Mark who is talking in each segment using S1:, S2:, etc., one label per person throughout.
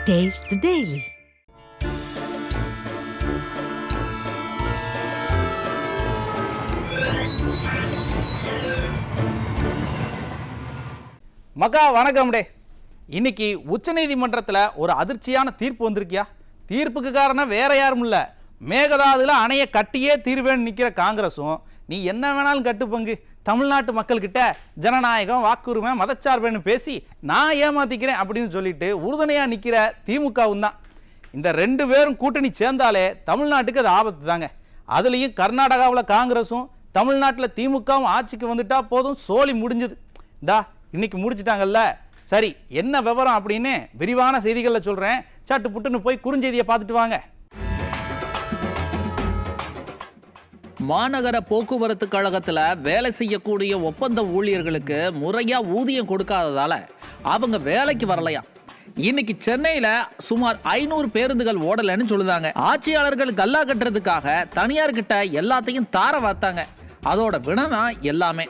S1: Taste the Daily.
S2: மக்கா வணக்கம் டே. இன்னைக்கு உச்சநீதிமன்றத்தில் ஒரு அதிர்ச்சியான தீர்ப்பு வந்திருக்கியா. தீர்ப்புக்கு காரணம் வேற யாரும் இல்லை, மேகதாதுல அணையை கட்டியே தீர்வேன்னு நிற்கிற காங்கிரஸும் நீ என்ன வேணாலும் கட்டு பங்கு, தமிழ்நாட்டு மக்கள்கிட்ட ஜனநாயகம் வாக்குரிமை மதச்சார்புன்னு பேசி நான் ஏமாத்திக்கிறேன் அப்படின்னு சொல்லிட்டு உறுதுணையாக நிற்கிற திமுகவும் தான். இந்த ரெண்டு பேரும் கூட்டணி சேர்ந்தாலே தமிழ்நாட்டுக்கு அது ஆபத்து தாங்க. அதுலேயும் கர்நாடகாவில் காங்கிரஸும் தமிழ்நாட்டில் திமுகவும் ஆட்சிக்கு வந்துட்டா போதும், சோழி முடிஞ்சுது. இந்தா இன்னைக்கு முடிச்சிட்டாங்கல்ல. சரி, என்ன விவரம் அப்படின்னு விரிவான செய்திகளில் சொல்கிறேன். சட்டு புட்டுன்னு போய் குறுஞ்செய்தியை பார்த்துட்டு வாங்க.
S3: மாநகர போக்குவரத்து கழகத்தில் வேலை செய்யக்கூடிய ஒப்பந்த ஊழியர்களுக்கு முறையா ஊதியம் கொடுக்காததால அவங்க வேலைக்கு வரலையா. இன்னைக்கு சென்னையில் சுமார் 500 பேருந்துகள் ஓடலைன்னு சொல்லுதாங்க. ஆட்சியாளர்கள் கல்லா கட்டுறதுக்காக தனியார் கிட்ட எல்லாத்தையும் தார வார்த்தாங்க. அதோட வினமா எல்லாமே.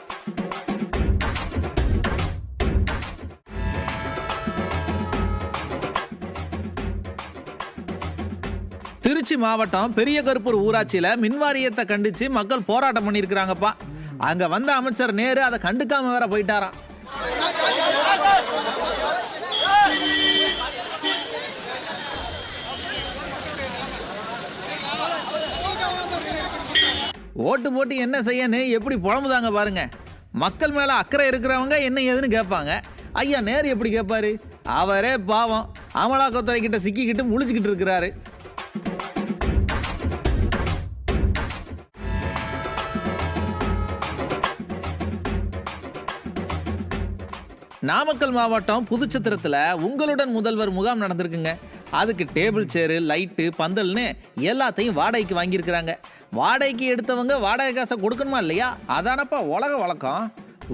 S3: திருச்சி மாவட்டம் பெரிய கருப்பூர் ஊராட்சியில மின்வாரியத்தை கண்டிச்சு மக்கள் போராட்டம் பண்ணியிருக்கிறாங்கப்பா. அங்க வந்த அமைச்சர் நேரு அதை கண்டுக்காம வேற போயிட்டாராம். ஓட்டு போட்டு என்ன செய்யன்னு எப்படி புலம்புதாங்க பாருங்க. மக்கள் மேல அக்கறை இருக்கிறவங்க என்ன ஏதுன்னு கேட்பாங்க. ஐயா நேரு எப்படி கேட்பாரு? அவரே பாவம் அமலாக்கத்துறை கிட்ட சிக்கிக்கிட்டு முழிச்சுக்கிட்டு இருக்கிறாரு. நாமக்கல் மாவட்டம் புதுச்சத்திரத்தில் உங்களுடன் முதல்வர் முகாம் நடந்திருக்குங்க. அதுக்கு டேபிள் சேரு, லைட்டு, பந்தல்னு எல்லாத்தையும் வாடகைக்கு வாங்கியிருக்கிறாங்க. வாடகைக்கு எடுத்தவங்க வாடகை காசை கொடுக்கணுமா இல்லையா? அதானப்பா உலக வழக்கம்.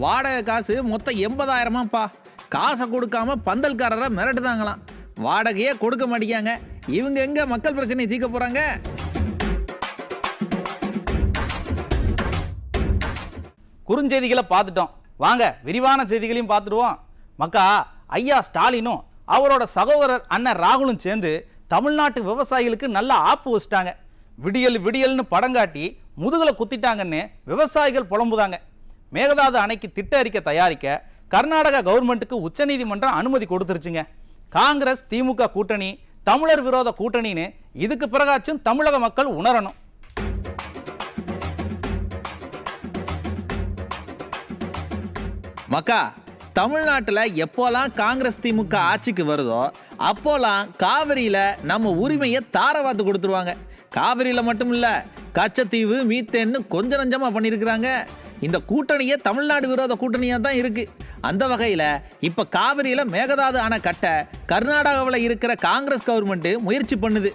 S3: வாடகை காசு மொத்தம் 80,000மாப்பா. காசை கொடுக்காம பந்தல்காரரை மிரட்டுதாங்களாம். வாடகையே கொடுக்க மாட்டேங்காங்க. இவங்க எங்க மக்கள் பிரச்சனையை தீர்க்க போறாங்க?
S2: குறுஞ்செய்திகளை பார்த்துட்டோம், வாங்க விரிவான செய்திகளையும் பார்த்துடுவோம். மக்கா, ஐயா ஸ்டாலினும் அவரோட சகோதரர் அண்ணன் ராகுலும் சேர்ந்து தமிழ்நாட்டு விவசாயிகளுக்கு நல்ல ஆப்பு வச்சிட்டாங்க. விடியல் விடியல்னு படம் காட்டி முதுகலை குத்திட்டாங்கன்னு விவசாயிகள் புலம்புதாங்க. மேகதாது அணைக்கு திட்ட அறிக்கை தயாரிக்க கர்நாடகா கவர்மெண்ட்டுக்கு உச்சநீதிமன்றம் அனுமதி கொடுத்துருச்சுங்க. காங்கிரஸ் திமுக கூட்டணி தமிழர் விரோத கூட்டணின்னு இதுக்கு பிறகாச்சும் தமிழக மக்கள் உணரணும்.
S3: மக்கா, தமிழ்நாட்டில் எப்போலாம் காங்கிரஸ் திமுக ஆட்சிக்கு வருதோ அப்போலாம் காவிரியில் நம்ம உரிமையை தாரவாத்து கொடுத்துருவாங்க. காவிரியில் மட்டும் இல்லை, கச்சத்தீவு, மீத்தேன்னு கொஞ்சம் நஞ்சமாக பண்ணியிருக்கிறாங்க. இந்த கூட்டணியே தமிழ்நாடு விரோத கூட்டணியாக தான் இருக்குது. அந்த வகையில் இப்போ காவிரியில் மேகதாது அணை கட்ட கர்நாடகாவில் இருக்கிற காங்கிரஸ் கவர்மெண்ட்டு முயற்சி பண்ணுது.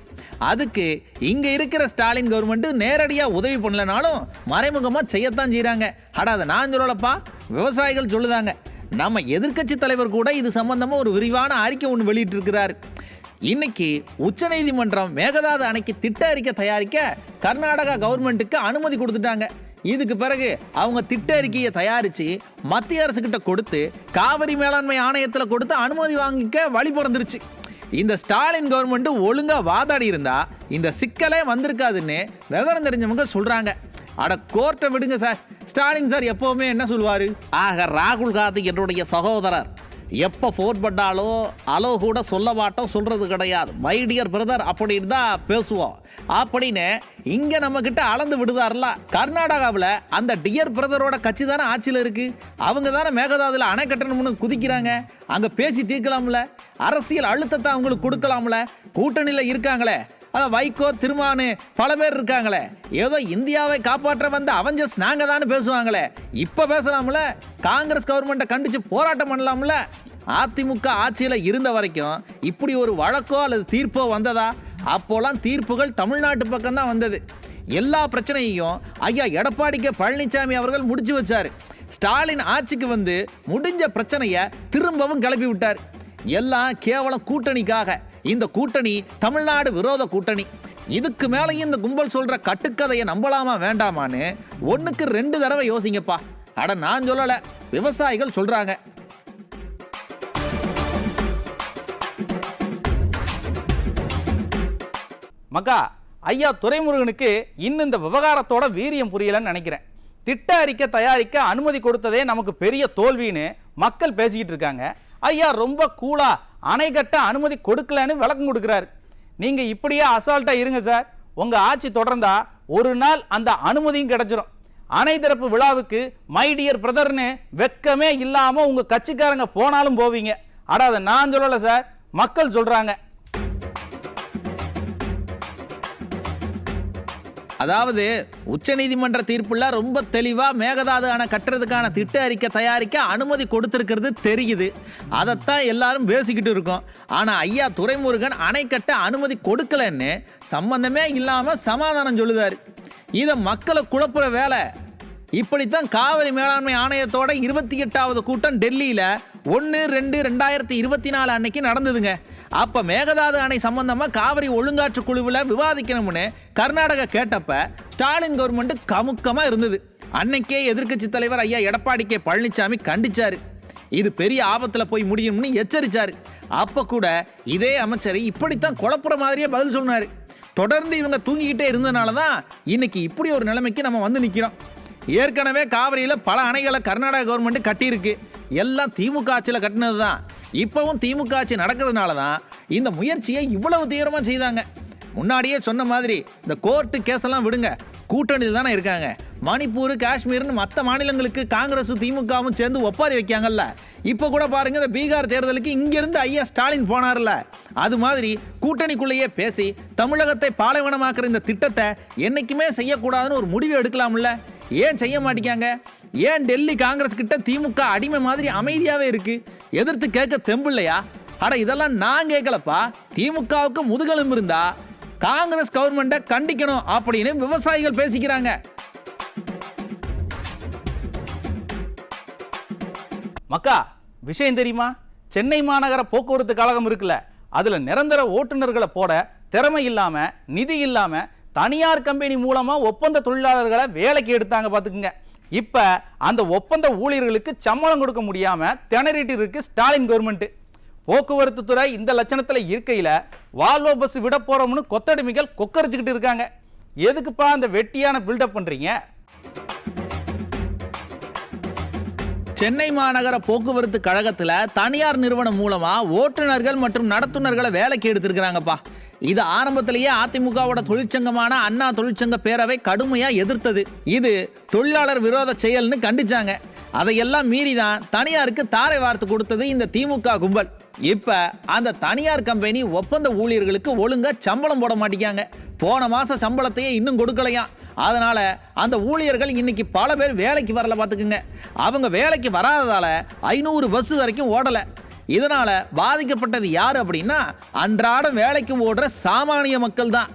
S3: அதுக்கு இங்கே இருக்கிற ஸ்டாலின் கவர்மெண்ட்டு நேரடியாக உதவி பண்ணலனாலும் மறைமுகமாக செய்யத்தான் செய்கிறாங்க. அதை நான் சொல்லலப்பா, விவசாயிகள் சொல்லுதாங்க. நம்ம எதிர்க்கட்சி தலைவர் கூட இது சம்பந்தமாக ஒரு விரிவான அறிக்கை ஒன்று வெளியிட்டிருக்கிறார். இன்னைக்கு உச்சநீதிமன்றம் மேகதாது அணைக்கு திட்ட அறிக்கை தயாரிக்க கர்நாடகா கவர்மெண்ட்டுக்கு அனுமதி கொடுத்துட்டாங்க. இதுக்கு பிறகு அவங்க திட்ட அறிக்கையை தயாரித்து மத்திய அரசு கிட்ட கொடுத்து காவிரி மேலாண்மை ஆணையத்தில் கொடுத்து அனுமதி வாங்கிக்க வழி பிறந்துருச்சு. இந்த ஸ்டாலின் கவர்மெண்ட் ஒழுங்கா வாதாடி இருந்தா இந்த சிக்கலே வந்திருக்காதுன்னு விவரம் தெரிஞ்சவங்க சொல்றாங்க. அட கோர்ட்டை விடுங்க சார். ஸ்டாலின் சார் எப்பவுமே என்ன சொல்லுவாரு? ஆக ராகுல் காந்தி என்னுடைய சகோதரர், எப்போ ஃபோன் பண்ணாலோ அலோ கூட சொல்ல மாட்டோம், சொல்றது கிடையாது. மை டியர் பிரதர் அப்படின்னு தான் பேசுவோம் அப்படின்னு இங்கே நம்மக்கிட்ட அளந்து விடுதார்ல. கர்நாடகாவில் அந்த டியர் பிரதரோட கட்சி தானே ஆட்சியில் இருக்கு. அவங்க தானே மேகதாதுல அணை கட்டணும்னு குதிக்கிறாங்க. அங்கே பேசி தீர்க்கலாம்ல, அரசியல் அழுத்தத்தை அவங்களுக்கு கொடுக்கலாம்ல. கூட்டணியில் இருக்காங்களே, அதான் வைகோ, திருமானு பல பேர் இருக்காங்களே. ஏதோ இந்தியாவை காப்பாற்ற வந்த அவஞ்சர்ஸ் நாங்க தானே பேசுவாங்களே. இப்ப பேசலாம்ல. காங்கிரஸ் கவர்மெண்ட்டை கண்டிச்சு போராட்டம் பண்ணலாம்ல. அதிமுக ஆட்சியில இருந்த வரைக்கும் இப்படி ஒரு வழக்கோ அல்லது தீர்ப்போ வந்ததா? அப்போலாம் தீர்ப்புகள் தமிழ்நாட்டு பக்கம் தான் வந்தது. எல்லா பிரச்சனையையும் ஐயா எடப்பாடி கே பழனிசாமி அவர்கள் முடிச்சு வச்சாரு. ஸ்டாலின் ஆட்சிக்கு வந்து முடிஞ்ச பிரச்சனையை திரும்பவும் கிளப்பி விட்டார். எல்லாம் கேவலம் கூட்டணிக்காக. இந்த கூட்டணி தமிழ்நாடு விரோத கூட்டணி. இதுக்கு மேலேயும் இந்த கும்பல் சொல்ற கட்டுக்கதையை நம்பலாமா வேண்டாமான்னு 1க்கு 2 தடவை யோசிங்கப்பா. அட நான் சொல்லல, விவசாயிகள் சொல்றாங்க.
S2: மக்கா, ஐயா துரைமுருகனுக்கு இன்னும் இந்த விவகாரத்தோட வீரியம் புரியலன்னு நினைக்கிறேன். திட்ட அறிக்கை தயாரிக்க அனுமதி கொடுத்ததே நமக்கு பெரிய தோல்வின்னு மக்கள் பேசிக்கிட்டு இருக்காங்க. ஐயா ரொம்ப கூலா அணை கட்ட அனுமதி கொடுக்கலன்னு விளக்கம் கொடுக்குறாரு. நீங்க இப்படியே அசால்ட்டா இருங்க சார். உங்க ஆட்சி தொடர்ந்தா ஒரு நாள் அந்த அனுமதியும் கிடைச்சிடும். அணை திறப்பு விழாவுக்கு மை டியர் பிரதர்னு வெக்கமே இல்லாம உங்க கட்சிக்காரங்க போனாலும் போவீங்க. அட அதை நான் சொல்லல சார், மக்கள் சொல்றாங்க.
S3: அதாவது உச்சநீதிமன்ற தீர்ப்புல ரொம்ப தெளிவா மேகதாது அணை கட்டுறதுக்கான திட்ட அறிக்கை தயாரிக்க அனுமதி கொடுத்திருக்கிறது தெரியுது. அதைத்தான் எல்லாரும் பேசிக்கிட்டு இருக்கோம். ஆனா ஐயா துரைமுருகன் அணை கட்ட அனுமதி கொடுக்கலன்னு சம்பந்தமே இல்லாம சமாதானம் சொல்லுதாரு. இதை மக்களை குழப்புற வேலை. இப்படித்தான் காவிரி மேலாண்மை ஆணையத்தோட 28வது கூட்டம் டெல்லியில 1/2/2024 அன்னைக்கு நடந்ததுங்க. அப்ப மேகதாது அணை சம்பந்தமா காவிரி ஒழுங்காற்று குழுவில் விவாதிக்கணும்னு கர்நாடகா கேட்டப்ப ஸ்டாலின் கவர்மெண்ட் கமுக்கமா இருந்தது. அன்னைக்கே எதிர்க்கட்சி தலைவர் ஐயா எடப்பாடி கே பழனிசாமி கண்டிச்சாரு. இது பெரிய ஆபத்துல போய் முடியும்னு எச்சரிச்சாரு. அப்ப கூட இதே அமைச்சரை இப்படித்தான் குழப்புற மாதிரியே பதில் சொன்னாரு. தொடர்ந்து இவங்க தூங்கிக்கிட்டே இருந்ததுனால தான் இன்னைக்கு இப்படி ஒரு நிலைமைக்கு நம்ம வந்து நிக்கிறோம். ஏற்கனவே காவிரியில பல அணைகளை கர்நாடக கவர்மெண்ட் கட்டியிருக்கு. எல்லாம் திமுக ஆட்சியில் கட்டினது தான். இப்பவும் திமுக ஆட்சி நடக்கிறதுனால தான் இந்த முயற்சியை இவ்வளவு தீவிரமாக செய்தாங்க. முன்னாடியே சொன்ன மாதிரி இந்த கோர்ட்டு கேஸெல்லாம் விடுங்க, கூட்டணியில் தானே இருக்காங்க. மணிப்பூர், காஷ்மீர்னு மற்ற மாநிலங்களுக்கு காங்கிரஸும் திமுகவும் சேர்ந்து ஒப்பாரி வைக்காங்கல்ல. இப்போ கூட பாருங்க, இந்த பீகார் தேர்தலுக்கு இங்கிருந்து ஐயா ஸ்டாலின் போனார்ல, அது மாதிரி கூட்டணிக்குள்ளேயே பேசி தமிழகத்தை பாலைவனமாக்குற இந்த திட்டத்தை என்னைக்குமே செய்யக்கூடாதுன்னு ஒரு முடிவு எடுக்கலாம்ல. ஏன் செய்ய மாட்டேங்காங்க? ஏன் டெல்லி காங்கிரஸ் கிட்ட திமுக அடிமை மாதிரி அமைதியாவே இருக்கு? எதிர்த்து கேட்க தெம்பு இல்லையா? அட இதெல்லாம் நான் கேட்கலப்பா. திமுகவுக்கு முதுகெலும்பு இருந்தா காங்கிரஸ் கவர்மெண்ட்டை கண்டிக்கணும் அப்படின்னு விவசாயிகள் பேசிக்கிறாங்க.
S2: மக்கா, விஷயம் தெரியுமா? சென்னை மாநகர போக்குவரத்து கழகம் இருக்குல்ல, அதுல நிரந்தர ஓட்டுநர்களை போட திறமை இல்லாம, நிதி இல்லாம தனியார் கம்பெனி மூலமா ஒப்பந்த தொழிலாளர்களை வேலைக்கு எடுத்தாங்க பாத்துக்குங்க. இப்ப அந்த ஒப்பந்த ஊழியர்களுக்கு சம்பளம் கொடுக்க முடியாம திணறிட்டு இருக்கு ஸ்டாலின் கவர்மெண்ட். போக்குவரத்து துறை இந்த லட்சணத்துல இருக்கையில வால்வோ பஸ் விட போறோம்னு கொத்தடிமைகள் கொக்கரிச்சுக்கிட்டு இருக்காங்க. எதுக்குப்பா அந்த வெட்டியான பில்டப் பண்றீங்க?
S3: சென்னை மாநகர போக்குவரத்து கழகத்துல தனியார் நிறுவனம் மூலமா ஓட்டுநர்கள் மற்றும் நடத்துனர்களை வேலைக்கு எடுத்திருக்கிறாங்கப்பா. இது ஆரம்பத்திலேயே அதிமுகவோட தொழிற்சங்கமான அண்ணா தொழிற்சங்க பேரவை கடுமையா எதிர்த்தது. இது தொழிலாளர் விரோத செயல்னு கண்டிச்சாங்க. அதையெல்லாம் மீறிதான் தனியாருக்கு தாரை வார்த்து கொடுத்தது இந்த திமுக கும்பல். இப்ப அந்த தனியார் கம்பெனி ஒப்பந்த ஊழியர்களுக்கு ஒழுங்கா சம்பளம் போட மாட்டேங்காங்க. போன மாசம் சம்பளத்தையே இன்னும் கொடுக்கலையாம். அதனால அந்த ஊழியர்கள் இன்னைக்கு பல பேர் வேலைக்கு வரல பாத்துக்குங்க. அவங்க வேலைக்கு வராததால 500 பஸ் வரைக்கும் ஓடல. இதனால பாதிக்கப்பட்டது யாரு அப்படின்னா அன்றாடம் வேலைக்கு ஓடுற சாமானிய மக்கள் தான்.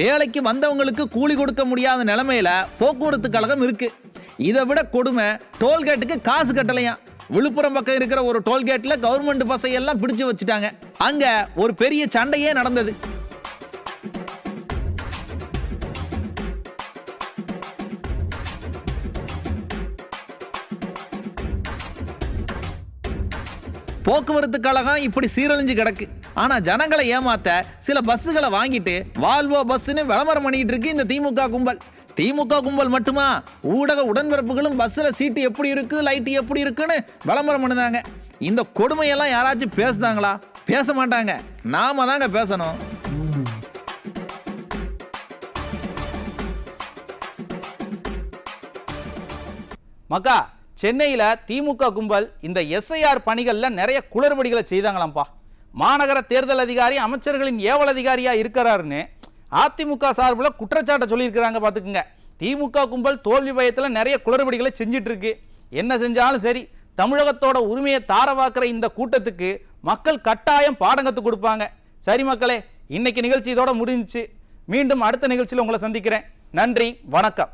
S3: வேலைக்கு வந்தவங்களுக்கு கூலி கொடுக்க முடியாத நிலைமையில போக்குவரத்து கழகம் இருக்கு. இதை விட கொடுமை, டோல்கேட்டுக்கு காசு கட்டலையாம். விழுப்புரம் பக்கம் இருக்கிற ஒரு டோல்கேட்ல கவர்மெண்ட் பஸ்ஸை எல்லாம் பிடிச்சு வச்சுட்டாங்க. அங்க ஒரு பெரிய சண்டையே நடந்தது. போக்குவரத்து கழகம் இப்படி சீரழிஞ்சு கிடக்கு. ஆனா ஜனங்களை ஏமாத்த சில பஸ்ஸுகளை வாங்கிட்டு வால்வோ பஸ்ன்னு விளம்பரம் பண்ணிட்டு இருக்கு இந்த திமுக கும்பல். திமுக கும்பல் மட்டுமா, ஊடக உடன்பிறப்புகளும் பஸ்ல சீட்டு எப்படி இருக்கு, லைட் எப்படி இருக்குன்னு விளம்பரம் பண்ணுதாங்க. இந்த கொடுமையெல்லாம் யாராச்சும் பேசுதாங்களா? பேச மாட்டாங்க. நாம தாங்க பேசணும்.
S2: மக்கா, சென்னையில் திமுக கும்பல் இந்த எஸ்ஐஆர் பணிகளில் நிறைய குளறுபடிகளை செய்தாங்களாம்ப்பா. மாநகர தேர்தல் அதிகாரி அமைச்சர்களின் ஏவல் அதிகாரியா இருக்கிறாருன்னு அதிமுக சார்பில் குற்றச்சாட்டை சொல்லியிருக்கிறாங்க பார்த்துக்குங்க. திமுக கும்பல் தோல்வி பயத்தில் நிறைய குளறுபடிகளை செஞ்சிட்டு இருக்கு. என்ன செஞ்சாலும் சரி, தமிழகத்தோட உரிமையை தாரவாக்குற இந்த கூட்டத்துக்கு மக்கள் கட்டாயம் பாடம் கற்றுக் கொடுப்பாங்க. சரி மக்களே, இன்னைக்கு நிகழ்ச்சி இதோட முடிஞ்சிச்சு. மீண்டும் அடுத்த நிகழ்ச்சியில் உங்களை சந்திக்கிறேன். நன்றி, வணக்கம்.